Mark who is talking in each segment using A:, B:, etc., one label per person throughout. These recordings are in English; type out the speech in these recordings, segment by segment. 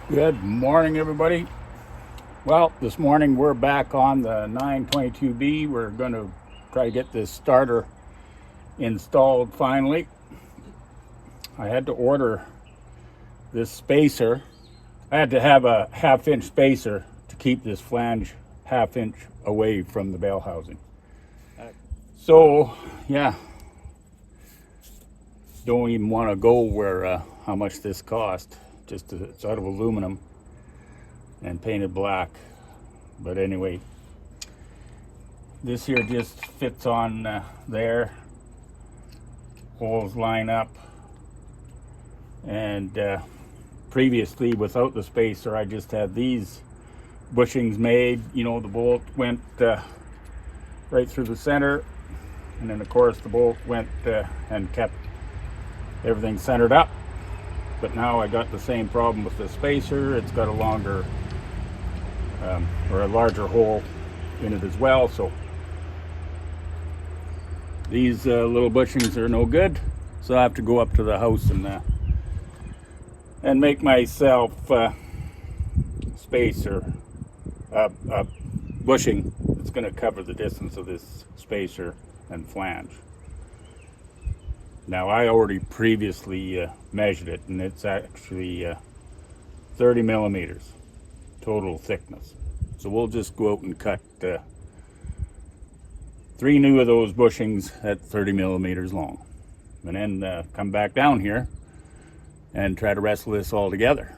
A: Good morning, everybody. Well, this morning we're back on the 922B. We're going to try to get this starter installed finally. I had to order this spacer. I had to have a half-inch spacer to keep this flange half-inch away from the bell housing. So, yeah, don't even want to go where how much this cost. It's out of aluminum and painted black. But anyway, this here just fits on there. Holes line up. And previously, without the spacer, I just had these bushings made. You know, the bolt went right through the center. And then, of course, the bolt went and kept everything centered up. But now I got the same problem with the spacer. It's got a longer or a larger hole in it as well. So these little bushings are no good. So I have to go up to the house and make myself spacer, bushing that's going to cover the distance of this spacer and flange. Now I already previously measured it, and it's actually 30 millimeters total thickness. So we'll just go out and cut 3 new of those bushings at 30 millimeters long, and then come back down here and try to wrestle this all together.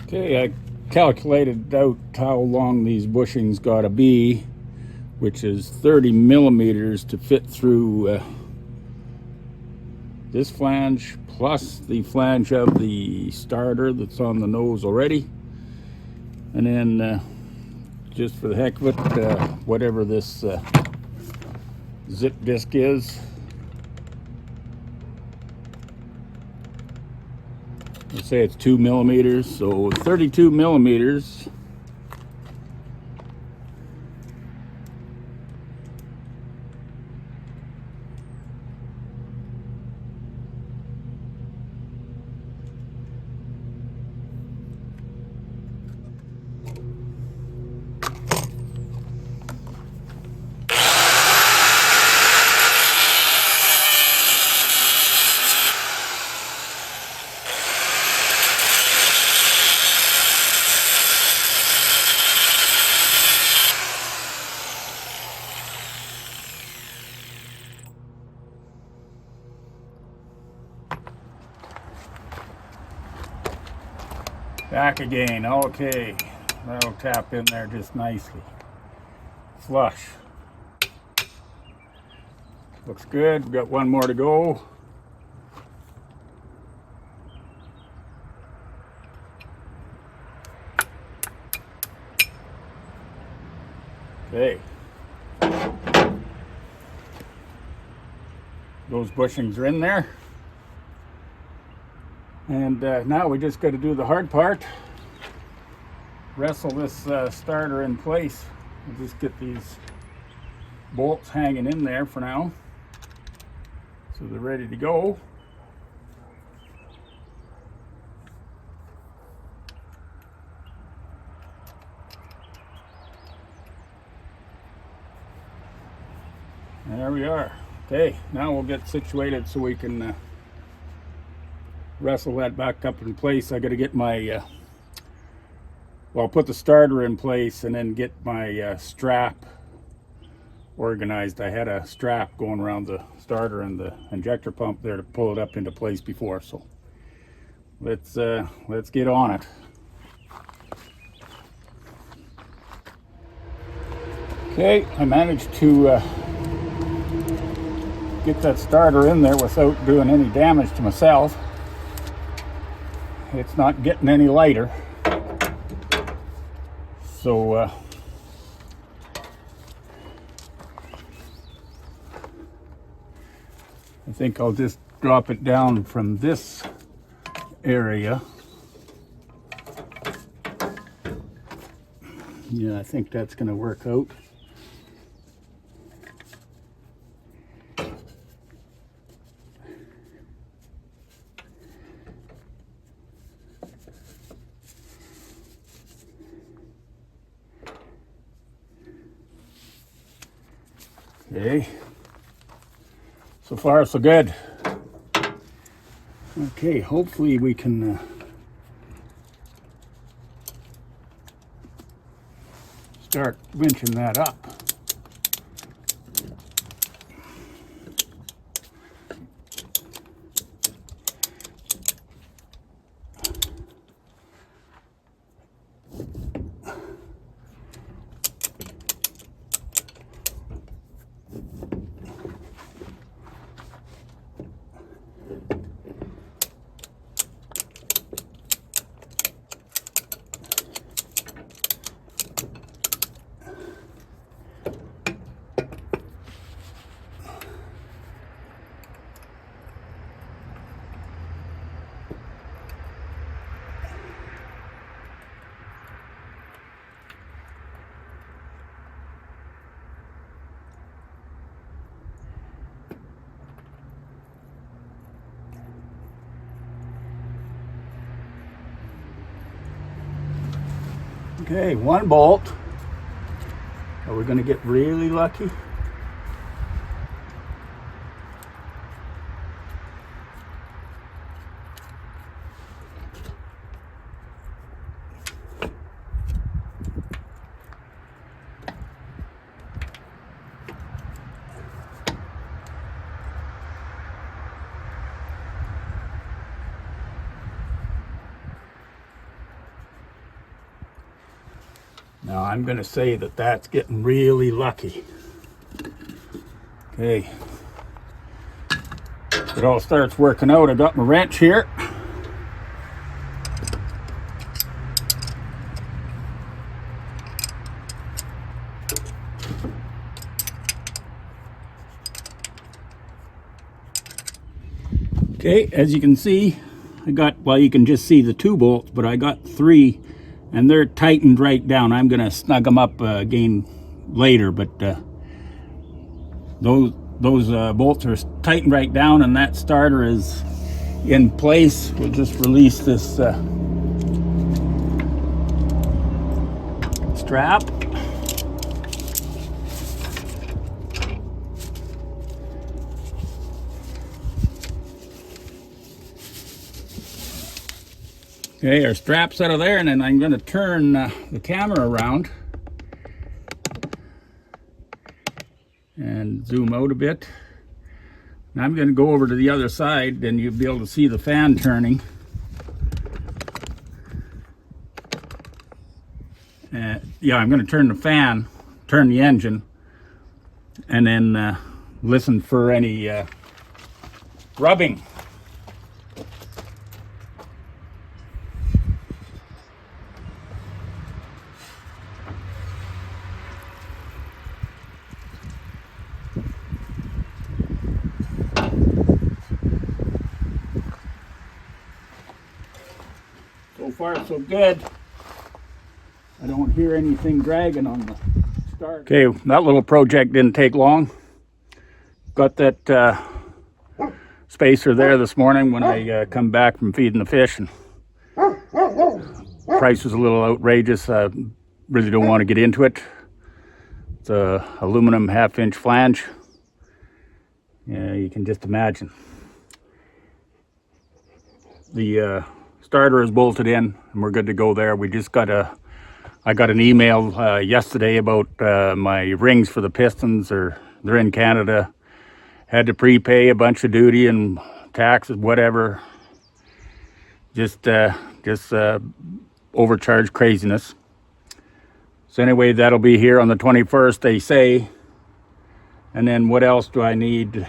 A: Okay, I calculated out how long these bushings got to be, which is 30 millimeters to fit through this flange plus the flange of the starter that's on the nose already. And then just for the heck of it, whatever this zip disc is, let's say it's 2 millimeters, so 32 millimeters. Back again, okay. That'll tap in there just nicely. Flush. Looks good. We've got one more to go. Okay. Those bushings are in there. And now we just got to do the hard part. Wrestle this starter in place. We'll just get these bolts hanging in there for now, so they're ready to go. There we are. Okay, now we'll get situated so we can wrestle that back up in place. I got to get my well, put the starter in place and then get my strap organized. I had a strap going around the starter and the injector pump there to pull it up into place before. So let's get on it. Okay, I managed to get that starter in there without doing any damage to myself. It's not getting any lighter. So I think I'll just drop it down from this area. Yeah, I think that's going to work out. Okay. So far, so good. Okay, hopefully we can start winching that up. Okay, one bolt. Are we going to get really lucky? Now I'm going to say that that's getting really lucky. Okay. It all starts working out. I got my wrench here. Okay, as you can see, I got, well, you can just see the 2 bolts, but I got 3, and they're tightened right down. I'm going to snug them up again later, but those bolts are tightened right down, and that starter is in place. We'll just release this strap. Okay, our strap's out of there, and then I'm going to turn the camera around and zoom out a bit. And I'm going to go over to the other side, and you'll be able to see the fan turning. Yeah, I'm going to turn the fan, turn the engine, and then listen for any rubbing. So far, so good. I don't hear anything dragging on the start. Okay, that little project didn't take long. Got that spacer there this morning when I come back from feeding the fish, and price was a little outrageous. I really don't want to get into it. It's a aluminum 1/2-inch flange. Yeah, you can just imagine. The starter is bolted in, and we're good to go there. We just got I got an email yesterday about my rings for the pistons, or they're in Canada. Had to prepay a bunch of duty and taxes, whatever. Just overcharged craziness. So anyway, that'll be here on the 21st, they say. And then what else do I need?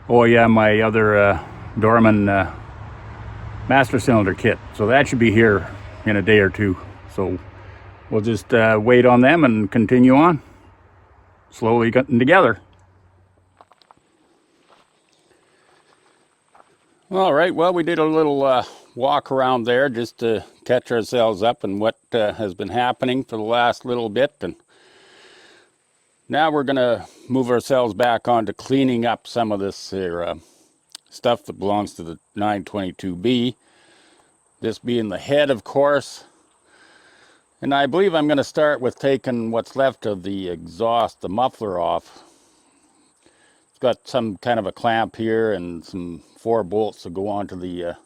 A: Oh yeah, my other Dorman master cylinder kit. So that should be here in a day or two. So we'll just wait on them and continue on, slowly getting together. All right, well, we did a little walk around there just to catch ourselves up and what has been happening for the last little bit. And now we're going to move ourselves back on to cleaning up some of this here, stuff that belongs to the 922B. This being the head, of course. And I believe I'm going to start with taking what's left of the exhaust, the muffler off. It's got some kind of a clamp here and some 4 bolts to go onto the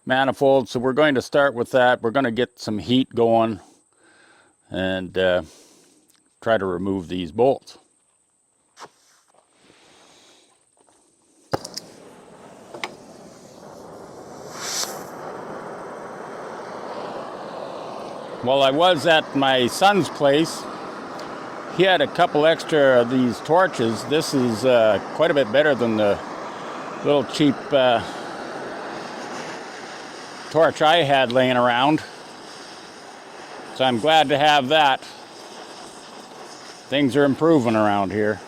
A: manifold. So we're going to start with that. We're going to get some heat going and try to remove these bolts. While I was at my son's place, he had a couple extra of these torches. This is quite a bit better than the little cheap torch I had laying around. So I'm glad to have that. Things are improving around here.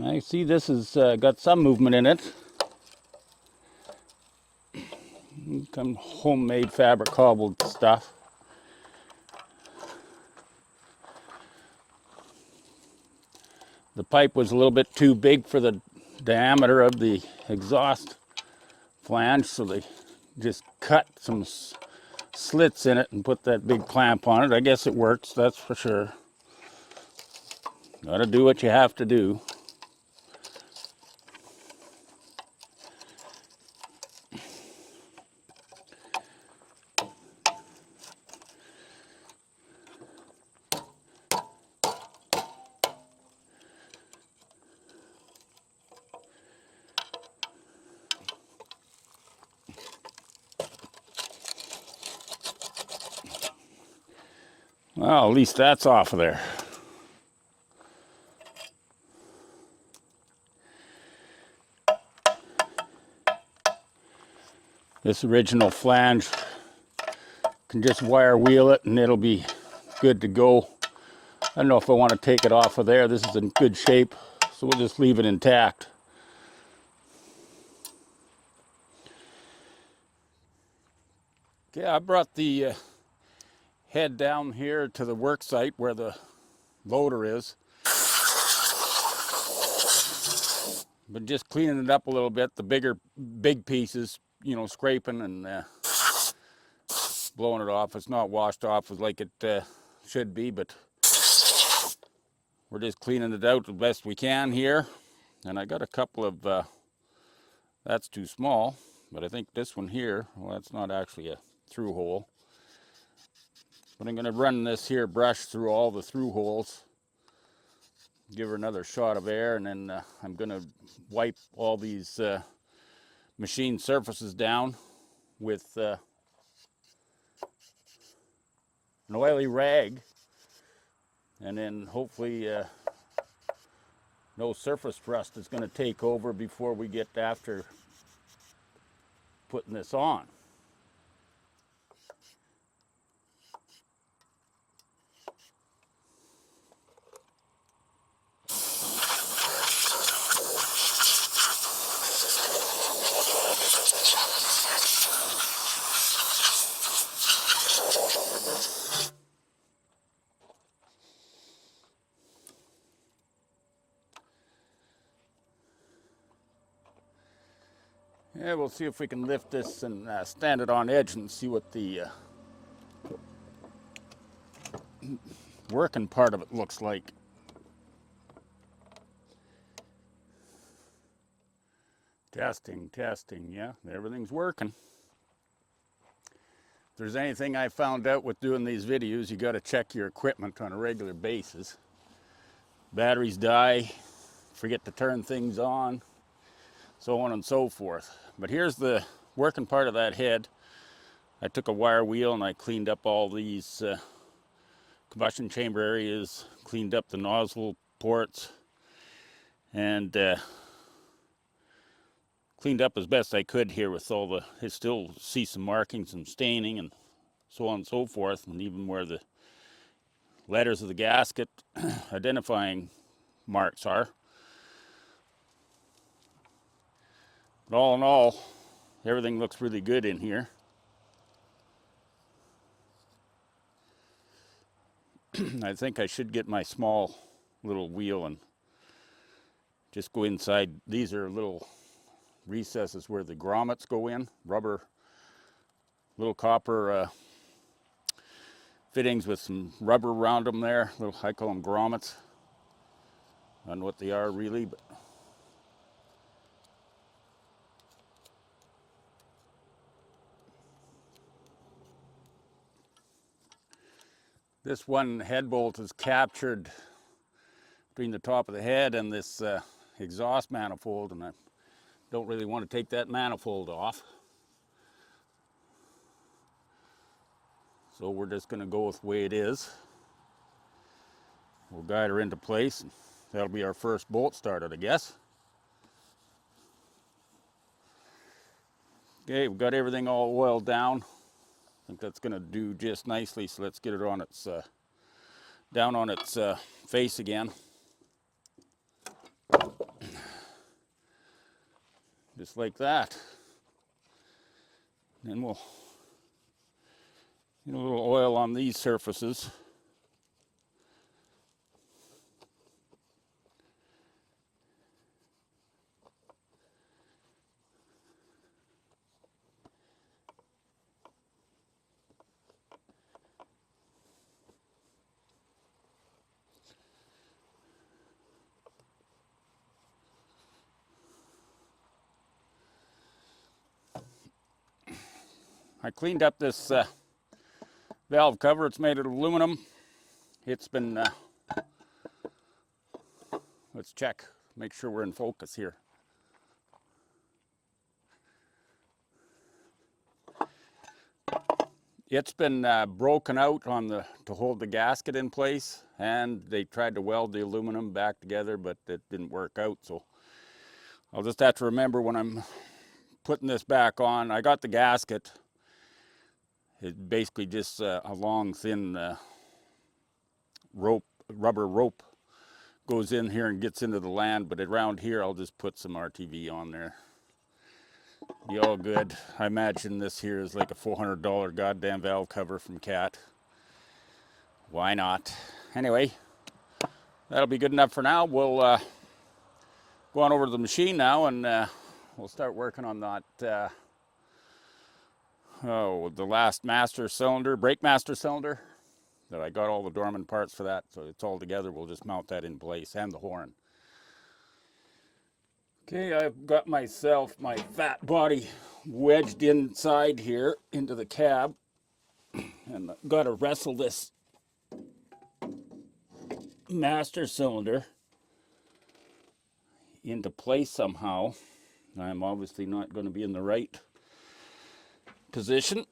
A: I see this has got some movement in it. Some homemade fabric cobbled stuff. The pipe was a little bit too big for the diameter of the exhaust flange, so they just cut some slits in it and put that big clamp on it. I guess it works, that's for sure. Gotta do what you have to do. Well, at least that's off of there. This original flange, can just wire wheel it and it'll be good to go. I don't know if I want to take it off of there. This is in good shape, so we'll just leave it intact. Okay, I brought the head down here to the work site where the loader is. Been just cleaning it up a little bit. The big pieces, you know, scraping and blowing it off. It's not washed off like it should be, but we're just cleaning it out the best we can here. And I got a couple of, that's too small, but I think this one here, well, that's not actually a through hole. But I'm going to run this here brush through all the through holes, give her another shot of air, and then I'm going to wipe all these machine surfaces down with an oily rag, and then hopefully no surface rust is going to take over before we get after putting this on. Yeah, we'll see if we can lift this and stand it on edge and see what the working part of it looks like. Testing, testing, yeah, everything's working. If there's anything I found out with doing these videos, you got to check your equipment on a regular basis. Batteries die, forget to turn things on, so on and so forth. But here's the working part of that head. I took a wire wheel and I cleaned up all these combustion chamber areas, cleaned up the nozzle ports, and cleaned up as best I could here with all the, I still see some markings and staining and so on and so forth, and even where the letters of the gasket identifying marks are. But all in all, everything looks really good in here. I think I should get my small little wheel and just go inside. These are little recesses where the grommets go in, rubber, little copper fittings with some rubber around them there. Little, I call them grommets. I don't know what they are really, but this one head bolt is captured between the top of the head and this exhaust manifold, and I don't really want to take that manifold off. So we're just going to go with the way it is. We'll guide her into place, and that'll be our first bolt started, I guess. Okay, we've got everything all oiled down. I think that's going to do just nicely, so let's get it on its down on its face again. Just like that. Then we'll get a little oil on these surfaces. I cleaned up this valve cover. It's made of aluminum. It's been, let's check, make sure we're in focus here. It's been broken out on the to hold the gasket in place, and they tried to weld the aluminum back together, but it didn't work out. So I'll just have to remember when I'm putting this back on. I got the gasket. It's basically just a long, thin rubber rope goes in here and gets into the land, but around here I'll just put some RTV on there. Be all good. I imagine this here is like a $400 goddamn valve cover from Cat. Why not? Anyway, that'll be good enough for now. We'll go on over to the machine now, and we'll start working on that the last master cylinder, brake master cylinder, that I got all the dormant parts for that, so it's all together. We'll just mount that in place, and the horn. Okay, I've got myself my fat body wedged inside here into the cab, and I've got to wrestle this master cylinder into place somehow. I'm obviously not going to be in the right position.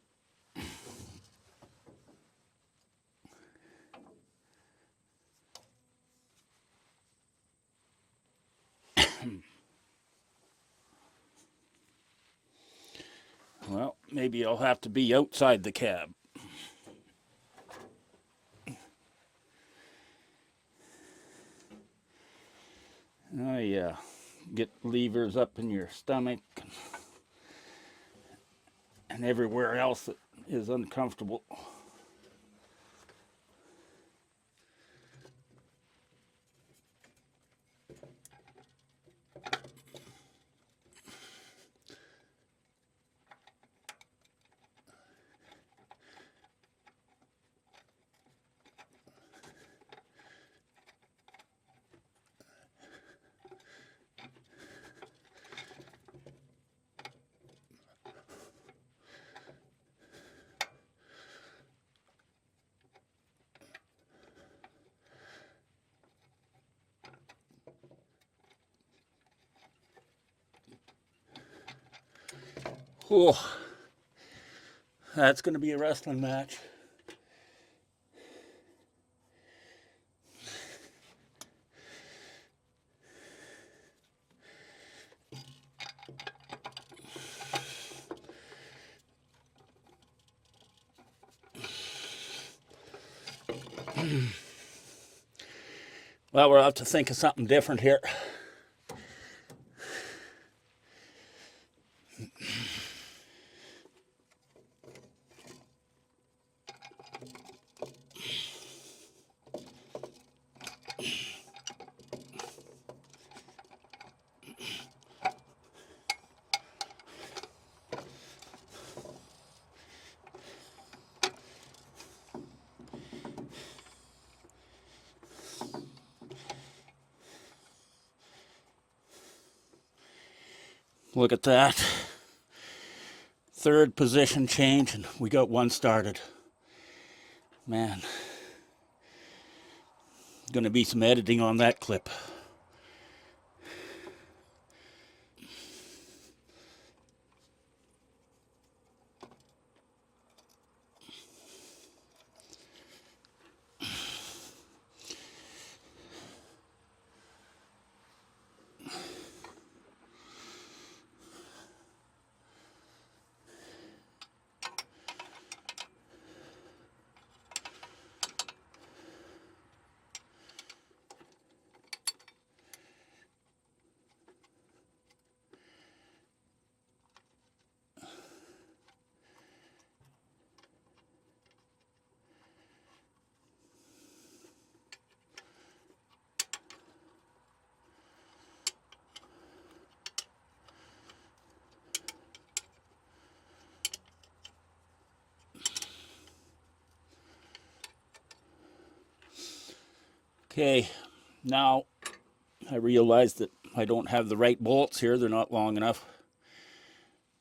A: Well, maybe I'll have to be outside the cab. Oh yeah, get levers up in your stomach and everywhere else that is uncomfortable. Oh, that's going to be a wrestling match. Well, we'll have to think of something different here. Look at that. Third position change, and we got one started. Man, gonna be some editing on that clip. Okay, now I realize that I don't have the right bolts here. They're not long enough.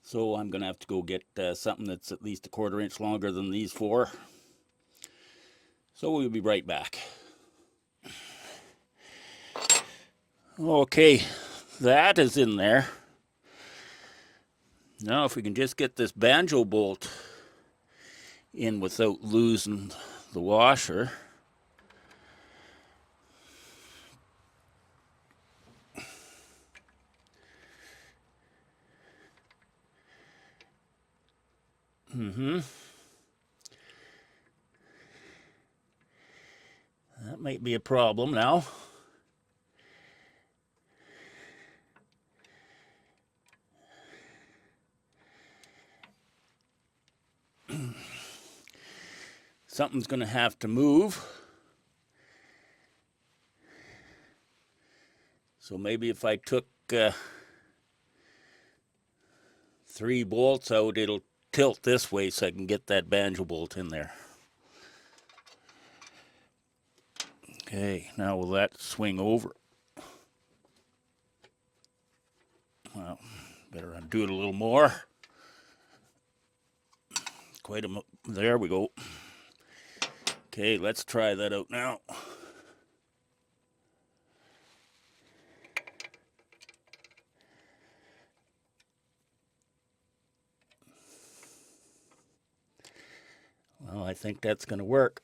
A: So I'm going to have to go get something that's at least 1/4 inch longer than these 4. So we'll be right back. Okay, that is in there. Now if we can just get this banjo bolt in without losing the washer. That might be a problem now. Something's going to have to move. So maybe if I took 3 bolts out, it'll tilt this way so I can get that banjo bolt in there. Okay, now will that swing over? Well, better undo it a little more. There we go. Okay, let's try that out now. Well, I think that's going to work.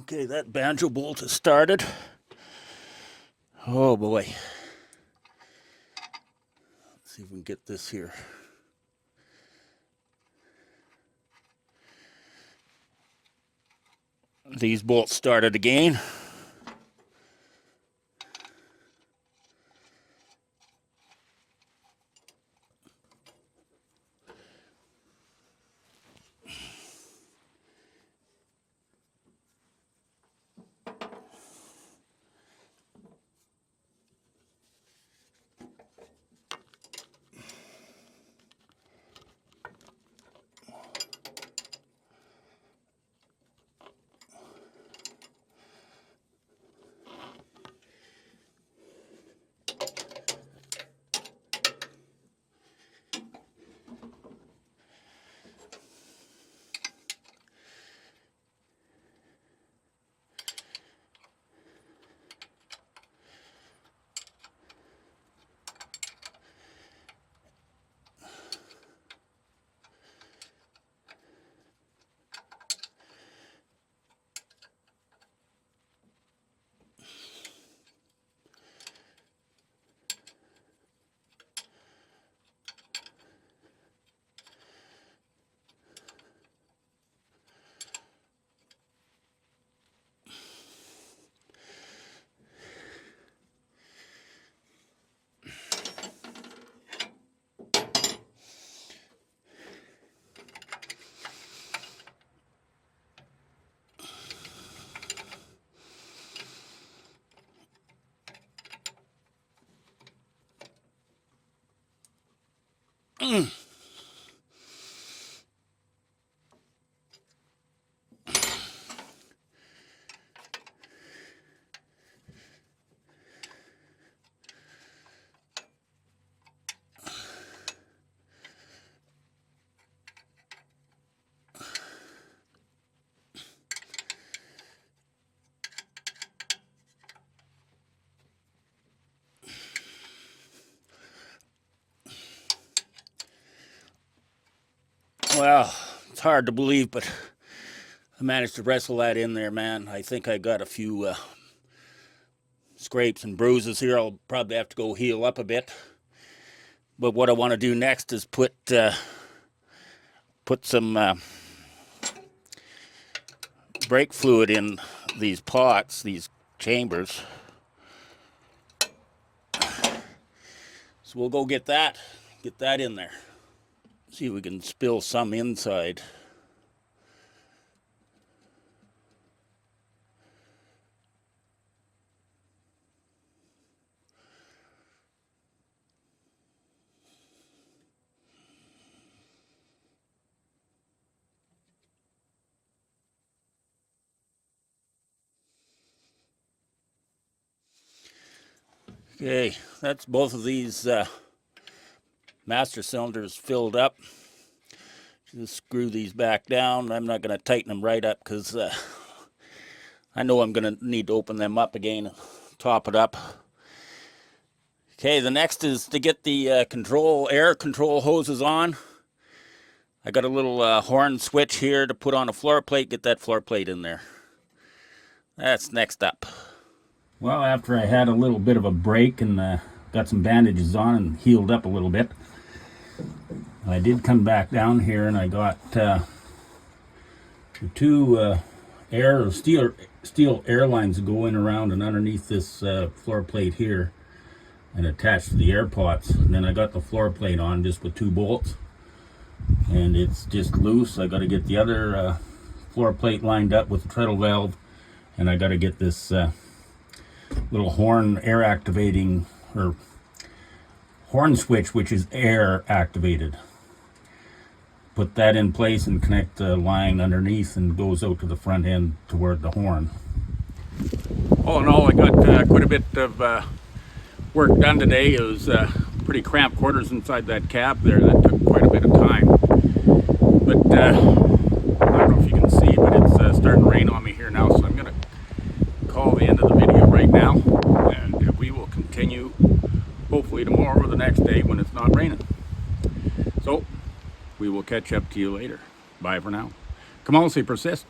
A: Okay, that banjo bolt has started. Oh boy. Let's see if we can get this here. These bolts started again. Well, it's hard to believe, but I managed to wrestle that in there, man. I think I got a few scrapes and bruises here. I'll probably have to go heal up a bit. But what I want to do next is put some brake fluid in these pots, these chambers. So we'll go get that in there. See if we can spill some inside. Okay, that's both of these master cylinders filled up. Just screw these back down. I'm not going to tighten them right up because I know I'm going to need to open them up again and top it up. Okay, the next is to get the air control hoses on. I got a little horn switch here to put on a floor plate. Get that floor plate in there. That's next up. Well, after I had a little bit of a break and got some bandages on and healed up a little bit, I did come back down here and I got the two steel air lines that go in around and underneath this floor plate here and attached to the air pots. And then I got the floor plate on just with 2 bolts, and it's just loose. I got to get the other floor plate lined up with the treadle valve, and I got to get this little horn horn switch, which is air activated. Put that in place and connect the line underneath, and goes out to the front end toward the horn. All in all, I got quite a bit of work done today. It was pretty cramped quarters inside that cab there. That took quite a bit of time. But I don't know if you can see, but it's starting to rain on me here now, so I'm going to call the end of the video right now, and we will continue hopefully tomorrow or the next day when it's not raining. So we will catch up to you later. Bye for now. Come on, say persist.